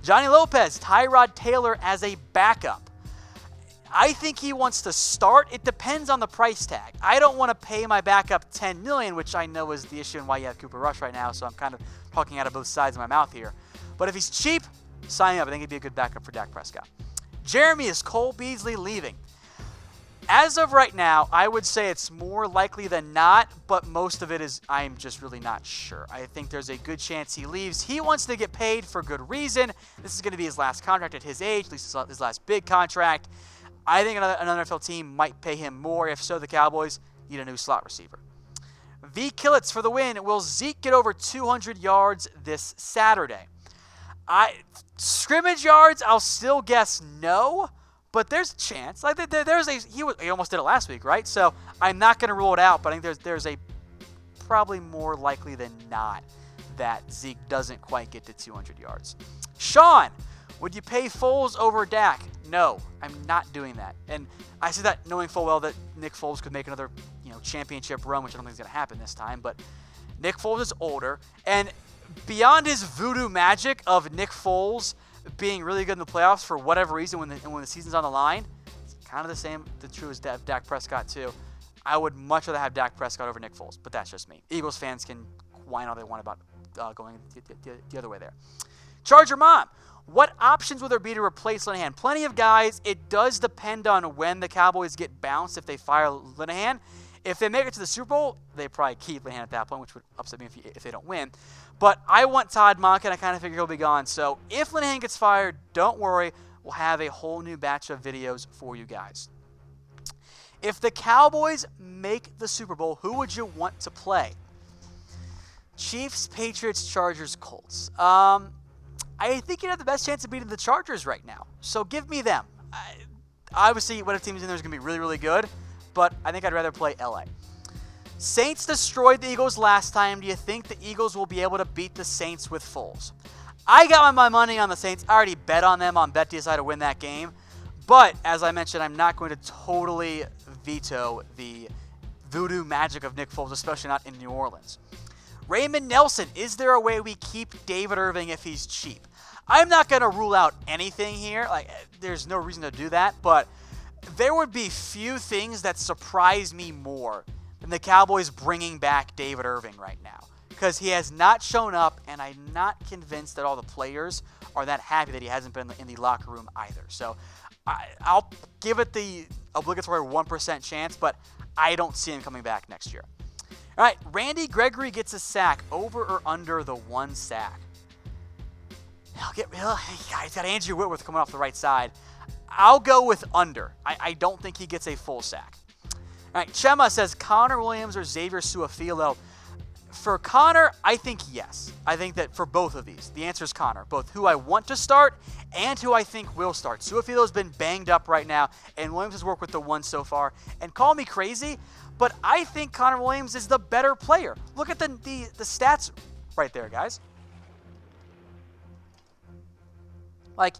Johnny Lopez, Tyrod Taylor as a backup. I think he wants to start. It depends on the price tag. I don't want to pay my backup $10 million, which I know is the issue and why you have Cooper Rush right now, so I'm kind of talking out of both sides of my mouth here. But if he's cheap, sign him up. I think he'd be a good backup for Dak Prescott. Jeremy, is Cole Beasley leaving? As of right now, I would say it's more likely than not, but most of it is I'm just really not sure. I think there's a good chance he leaves. He wants to get paid for good reason. This is going to be his last contract at his age, at least his last big contract. I think another NFL team might pay him more. If so, the Cowboys need a new slot receiver. V. Killets for the win. Will Zeke get over 200 yards this Saturday? Scrimmage yards, I'll still guess no, but there's a chance. Like he almost did it last week, right? So I'm not going to rule it out, but I think there's a probably more likely than not that Zeke doesn't quite get to 200 yards. Sean, would you pay Foles over Dak? No, I'm not doing that. And I say that knowing full well that Nick Foles could make another, championship run, which I don't think is going to happen this time. But Nick Foles is older, and beyond his voodoo magic of Nick Foles being really good in the playoffs for whatever reason when the season's on the line, it's kind of the true as Dak Prescott too. I would much rather have Dak Prescott over Nick Foles, but that's just me. Eagles fans can whine all they want about going the other way there. Charger Mom, what options will there be to replace Linehan? Plenty of guys. It does depend on when the Cowboys get bounced if they fire Linehan. If they make it to the Super Bowl, they probably keep Linehan at that point, which would upset me if they don't win. But I want Todd Monken. I kind of figure he'll be gone. So if Linehan gets fired, don't worry. We'll have a whole new batch of videos for you guys. If the Cowboys make the Super Bowl, who would you want to play? Chiefs, Patriots, Chargers, Colts. I think you'd have the best chance of beating the Chargers right now. So give me them. Obviously, whatever team is in there is going to be really, really good. But I think I'd rather play LA. Saints destroyed the Eagles last time. Do you think the Eagles will be able to beat the Saints with Foles? I got my money on the Saints. I already bet on them on BetDSI to win that game. But, as I mentioned, I'm not going to totally veto the voodoo magic of Nick Foles, especially not in New Orleans. Raymond Nelson, is there a way we keep David Irving if he's cheap? I'm not going to rule out anything here. There's no reason to do that, but there would be few things that surprise me more than the Cowboys bringing back David Irving right now, because he has not shown up, and I'm not convinced that all the players are that happy that he hasn't been in the locker room either. So I'll give it the obligatory 1% chance, but I don't see him coming back next year. All right, Randy Gregory gets a sack. Over or under the 1 sack? He's got Andrew Whitworth coming off the right side. I'll go with under. I don't think he gets a full sack. All right, Chema says Connor Williams or Xavier Su'a-Filo. For Connor, I think yes. I think that for both of these, the answer is Connor. Both who I want to start and who I think will start. Su'a-Filo's been banged up right now, and Williams has worked with the one so far. And call me crazy, but I think Connor Williams is the better player. Look at the stats right there, guys.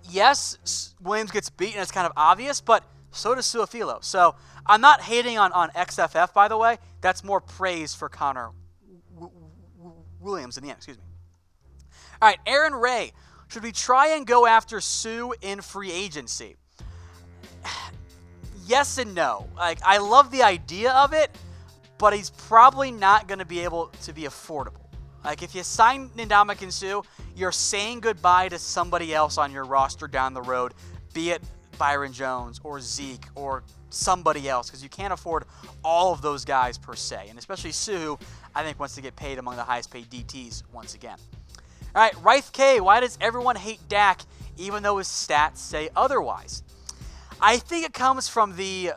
Yes, Williams gets beaten. It's kind of obvious, but so does Su'a-Filo. So I'm not hating on XFF, by the way. That's more praise for Connor Williams in the end. Excuse me. All right, Aaron Ray. Should we try and go after Suh in free agency? Yes and no. I love the idea of it, but he's probably not going to be able to be affordable. If you sign Ndamukong Suh, you're saying goodbye to somebody else on your roster down the road, be it Byron Jones or Zeke or somebody else, because you can't afford all of those guys per se. And especially Suh, I think, wants to get paid among the highest paid DTs once again. All right, Rife K, why does everyone hate Dak even though his stats say otherwise? I think it comes from the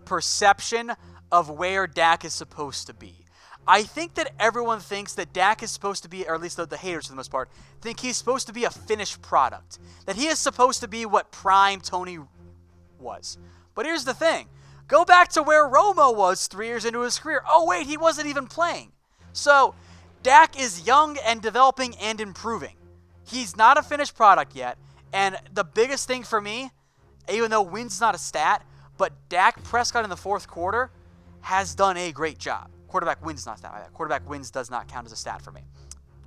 perception of where Dak is supposed to be. I think that everyone thinks that Dak is supposed to be, or at least the haters for the most part, think he's supposed to be a finished product. That he is supposed to be what prime Tony was. But here's the thing. Go back to where Romo was 3 years into his career. Oh, wait, he wasn't even playing. So Dak is young and developing and improving. He's not a finished product yet. And the biggest thing for me, even though wins not a stat, but Dak Prescott in the fourth quarter has done a great job. Quarterback wins not a stat like that. Quarterback wins does not count as a stat for me.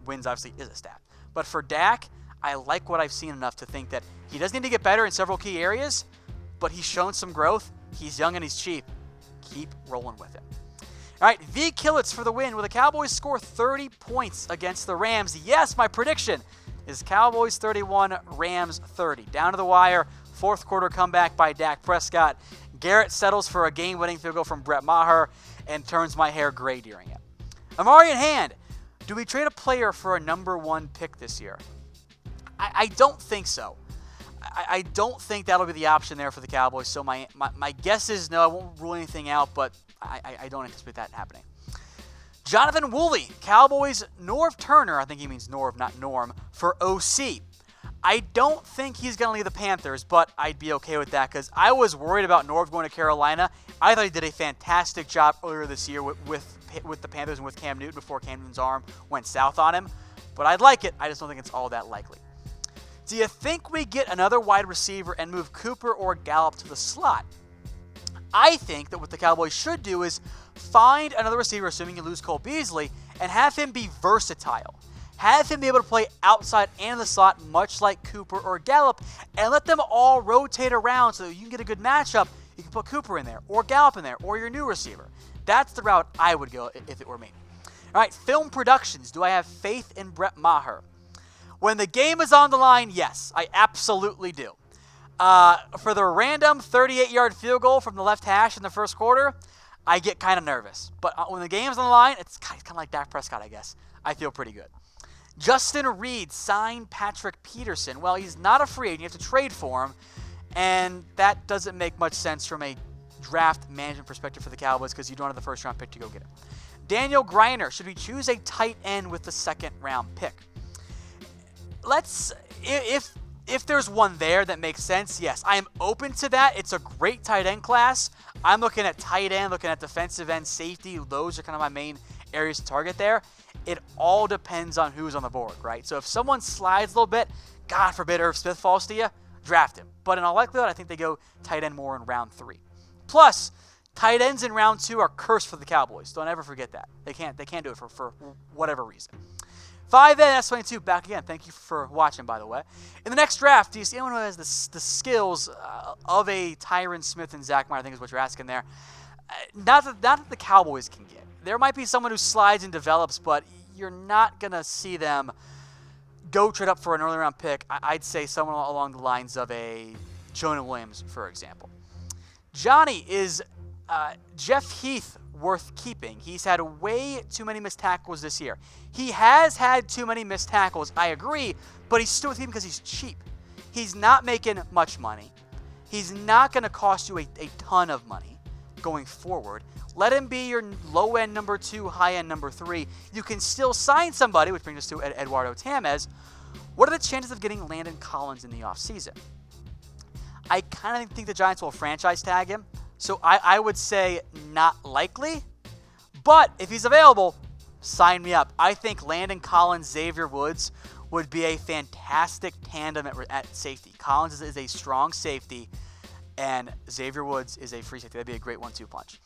Wins obviously is a stat. But for Dak, I like what I've seen enough to think that he does need to get better in several key areas, but he's shown some growth. He's young and he's cheap. Keep rolling with him. All right, V. Killets for the win. Will the Cowboys score 30 points against the Rams? Yes, my prediction is Cowboys 31, Rams 30. Down to the wire, fourth quarter comeback by Dak Prescott. Garrett settles for a game-winning field goal from Brett Maher and turns my hair gray during it. Amari in hand. Do we trade a player for a number 1 pick this year? I don't think so. I don't think that'll be the option there for the Cowboys. So my guess is no, I won't rule anything out, but I don't anticipate that happening. Jonathan Woolley, Cowboys, Norv Turner, I think he means Norv, not Norm, for OC. I don't think he's going to leave the Panthers, but I'd be okay with that because I was worried about Norv going to Carolina. I thought he did a fantastic job earlier this year with the Panthers and with Cam Newton before Cam Newton's arm went south on him. But I'd like it. I just don't think it's all that likely. Do you think we get another wide receiver and move Cooper or Gallup to the slot? I think that what the Cowboys should do is find another receiver, assuming you lose Cole Beasley, and have him be versatile. Have him be able to play outside and in the slot, much like Cooper or Gallup, and let them all rotate around so that you can get a good matchup. You can put Cooper in there, or Gallup in there, or your new receiver. That's the route I would go if it were me. All right, film productions. Do I have faith in Brett Maher? When the game is on the line, yes, I absolutely do. For the random 38-yard field goal from the left hash in the first quarter, I get kind of nervous. But when the game's on the line, it's kind of like Dak Prescott, I guess. I feel pretty good. Justin Reed signed Patrick Peterson. Well, he's not a free agent. You have to trade for him. And that doesn't make much sense from a draft management perspective for the Cowboys because you don't have the first-round pick to go get him. Daniel Greiner, should we choose a tight end with the second-round pick? If there's one there that makes sense, yes, I am open to that. It's a great tight end class. I'm looking at tight end, looking at defensive end, safety. Those are kind of my main areas to target there. It all depends on who's on the board, right? So if someone slides a little bit, God forbid Irv Smith falls to you, draft him. But in all likelihood, I think they go tight end more in round 3. Plus, tight ends in round 2 are cursed for the Cowboys. Don't ever forget that. They can't do it for whatever reason. 5N S22 back again. Thank you for watching, by the way. In the next draft, do you see anyone who has the skills of a Tyron Smith and Zach Meyer? I think is what you're asking there. Not that the Cowboys can get. There might be someone who slides and develops, but you're not going to see them go trade up for an early round pick. I'd say someone along the lines of a Jonah Williams, for example. Johnny, is Jeff Heath worth keeping? He's had way too many missed tackles this year. He has had too many missed tackles, I agree, but he's still with him because he's cheap. He's not making much money. He's not going to cost you a ton of money going forward. Let him be your low-end number 2, high-end number 3. You can still sign somebody, which brings us to Eduardo Tamez. What are the chances of getting Landon Collins in the offseason? I kind of think the Giants will franchise tag him, so I would say not likely. But if he's available, sign me up. I think Landon Collins, Xavier Woods would be a fantastic tandem at safety. Collins is a strong safety, and Xavier Woods is a free safety. That'd be a great 1-2 punch.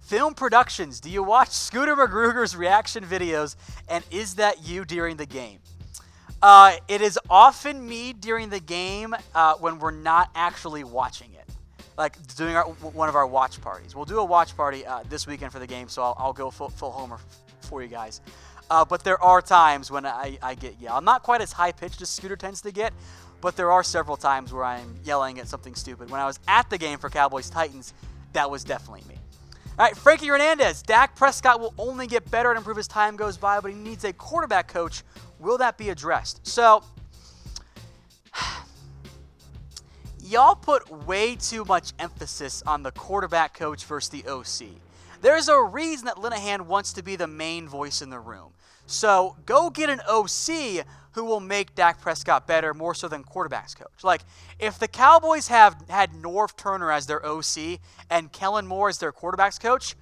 Film productions. Do you watch Scooter McGruger's reaction videos, and is that you during the game? It is often me during the game when we're not actually watching it, like doing one of our watch parties. We'll do a watch party this weekend for the game, so I'll go full homer for you guys. But there are times when I get yelled. I'm not quite as high-pitched as Scooter tends to get, but there are several times where I'm yelling at something stupid. When I was at the game for Cowboys-Titans, that was definitely me. All right, Frankie Hernandez. Dak Prescott will only get better and improve as time goes by, but he needs a quarterback coach. Will that be addressed? So, y'all put way too much emphasis on the quarterback coach versus the OC. There's a reason that Linehan wants to be the main voice in the room. So, go get an OC who will make Dak Prescott better, more so than quarterbacks coach. Like, if the Cowboys had Norv Turner as their OC and Kellen Moore as their quarterbacks coach,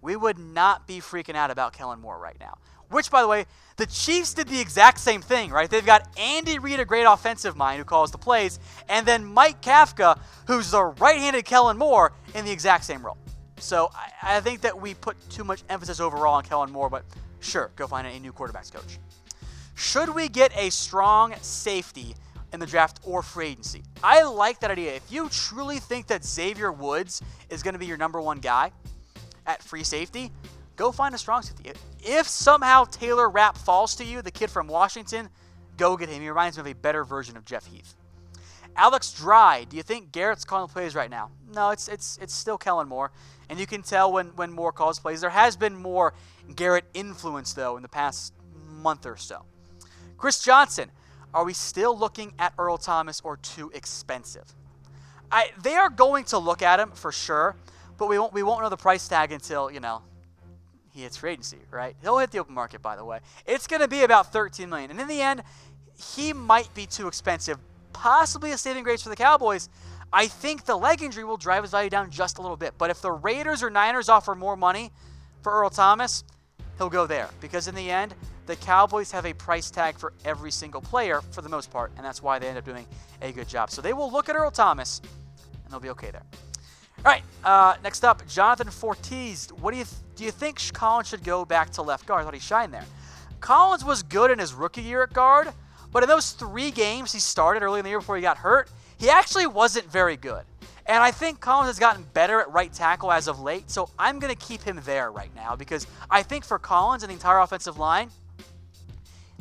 we would not be freaking out about Kellen Moore right now. Which, by the way, the Chiefs did the exact same thing, right? They've got Andy Reid, a great offensive mind who calls the plays, and then Mike Kafka, who's the right-handed Kellen Moore, in the exact same role. So I think that we put too much emphasis overall on Kellen Moore, but sure, go find a new quarterbacks coach. Should we get a strong safety in the draft or free agency? I like that idea. If you truly think that Xavier Woods is going to be your number one guy at free safety, go find a strong safety. If somehow Taylor Rapp falls to you, the kid from Washington, go get him. He reminds me of a better version of Jeff Heath. Alex Dry, do you think Garrett's calling plays right now? No, it's still Kellen Moore. And you can tell when Moore calls plays. There has been more Garrett influence, though, in the past month or so. Chris Johnson, are we still looking at Earl Thomas or too expensive? They are going to look at him for sure, but we won't know the price tag until, he hits free agency, right? He'll hit the open market, by the way. It's going to be about $13 million. And in the end, he might be too expensive, possibly a saving grace for the Cowboys. I think the leg injury will drive his value down just a little bit. But if the Raiders or Niners offer more money for Earl Thomas, he'll go there. Because in the end, the Cowboys have a price tag for every single player for the most part, and that's why they end up doing a good job. So they will look at Earl Thomas, and they'll be okay there. All right, next up, Jonathan Fortes. Do you think Collins should go back to left guard? I thought he shined there. Collins was good in his rookie year at guard, but in those 3 games he started early in the year before he got hurt, he actually wasn't very good. And I think Collins has gotten better at right tackle as of late, so I'm going to keep him there right now because I think for Collins and the entire offensive line,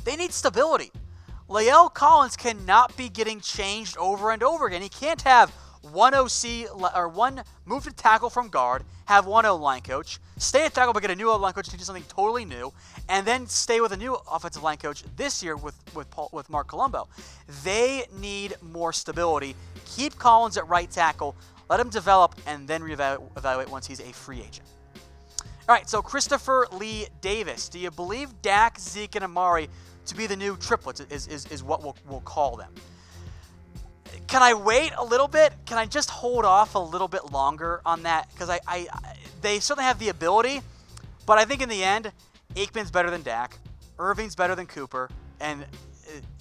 they need stability. Lael Collins cannot be getting changed over and over again. He can't have one OC or one move to tackle from guard, have one O-line coach, stay at tackle but get a new O-line coach to do something totally new, and then stay with a new offensive line coach this year with Mark Colombo. They need more stability. Keep Collins at right tackle, let him develop, and then reevaluate once he's a free agent. All right, so Christopher Lee Davis. Do you believe Dak, Zeke, and Amari to be the new triplets is what we'll call them? Can I wait a little bit? Can I just hold off a little bit longer on that? Because they certainly have the ability, but I think in the end, Aikman's better than Dak, Irving's better than Cooper, and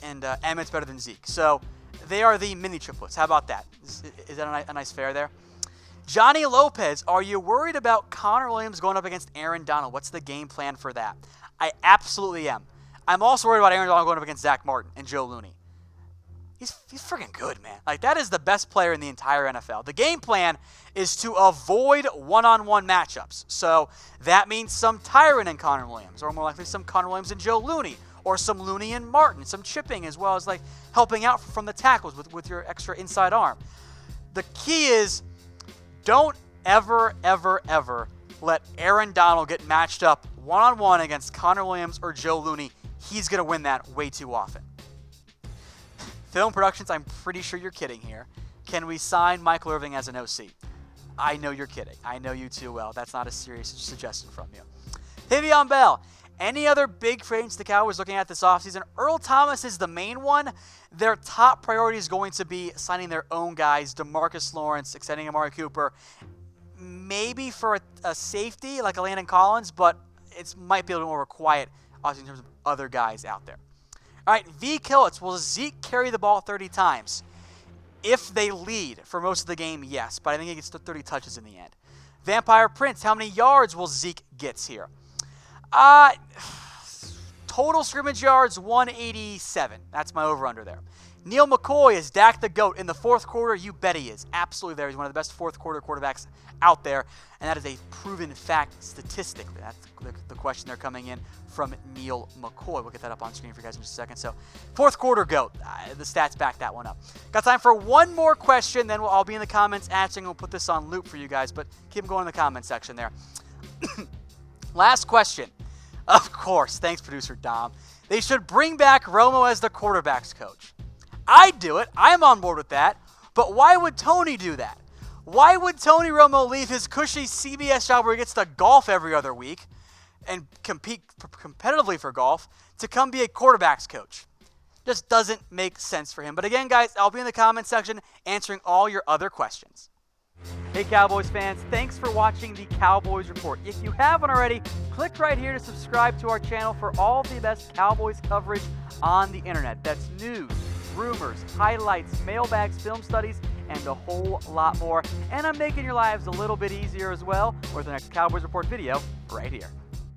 Emmett's better than Zeke. So they are the mini triplets. How about that? Is that a nice fair there? Johnny Lopez, are you worried about Connor Williams going up against Aaron Donald? What's the game plan for that? I absolutely am. I'm also worried about Aaron Donald going up against Zach Martin and Joe Looney. He's freaking good, man. Like, that is the best player in the entire NFL. The game plan is to avoid one-on-one matchups. So that means some Tyron and Connor Williams, or more likely some Connor Williams and Joe Looney, or some Looney and Martin, some chipping, as well as like helping out from the tackles with your extra inside arm. The key is don't ever, ever, ever let Aaron Donald get matched up one-on-one against Connor Williams or Joe Looney. He's going to win that way too often. Film Productions, I'm pretty sure you're kidding here. Can we sign Michael Irving as an OC? I know you're kidding. I know you too well. That's not a serious suggestion from you. Le'Veon Bell. Any other big free agents the Cowboys looking at this offseason? Earl Thomas is the main one. Their top priority is going to be signing their own guys, DeMarcus Lawrence, extending Amari Cooper. Maybe for a safety like a Landon Collins, but it might be a little more quiet in terms of other guys out there. All right, V. Killitz, will Zeke carry the ball 30 times? If they lead for most of the game, yes, but I think he gets to 30 touches in the end. Vampire Prince, how many yards will Zeke get here? Total scrimmage yards, 187. That's my over-under there. Neil McCoy, is Dak the GOAT in the fourth quarter? You bet he is. Absolutely there. He's one of the best fourth quarter quarterbacks out there, and that is a proven fact statistically. That's the question they're coming in from Neil McCoy. We'll get that up on screen for you guys in just a second. So, fourth quarter GOAT. The stats back that one up. Got time for one more question, then I'll be in the comments answering. We'll put this on loop for you guys, but keep them going in the comment section there. Last question. Of course. Thanks, producer Dom. They should bring back Romo as the quarterback's coach. I'd do it. I'm on board with that. But why would Tony do that? Why would Tony Romo leave his cushy CBS job where he gets to golf every other week and compete competitively for golf to come be a quarterback's coach? Just doesn't make sense for him. But again, guys, I'll be in the comment section answering all your other questions. Hey, Cowboys fans, thanks for watching the Cowboys Report. If you haven't already, click right here to subscribe to our channel for all the best Cowboys coverage on the internet. That's news, rumors, highlights, mailbags, film studies, and a whole lot more. And I'm making your lives a little bit easier as well with the next Cowboys Report video right here.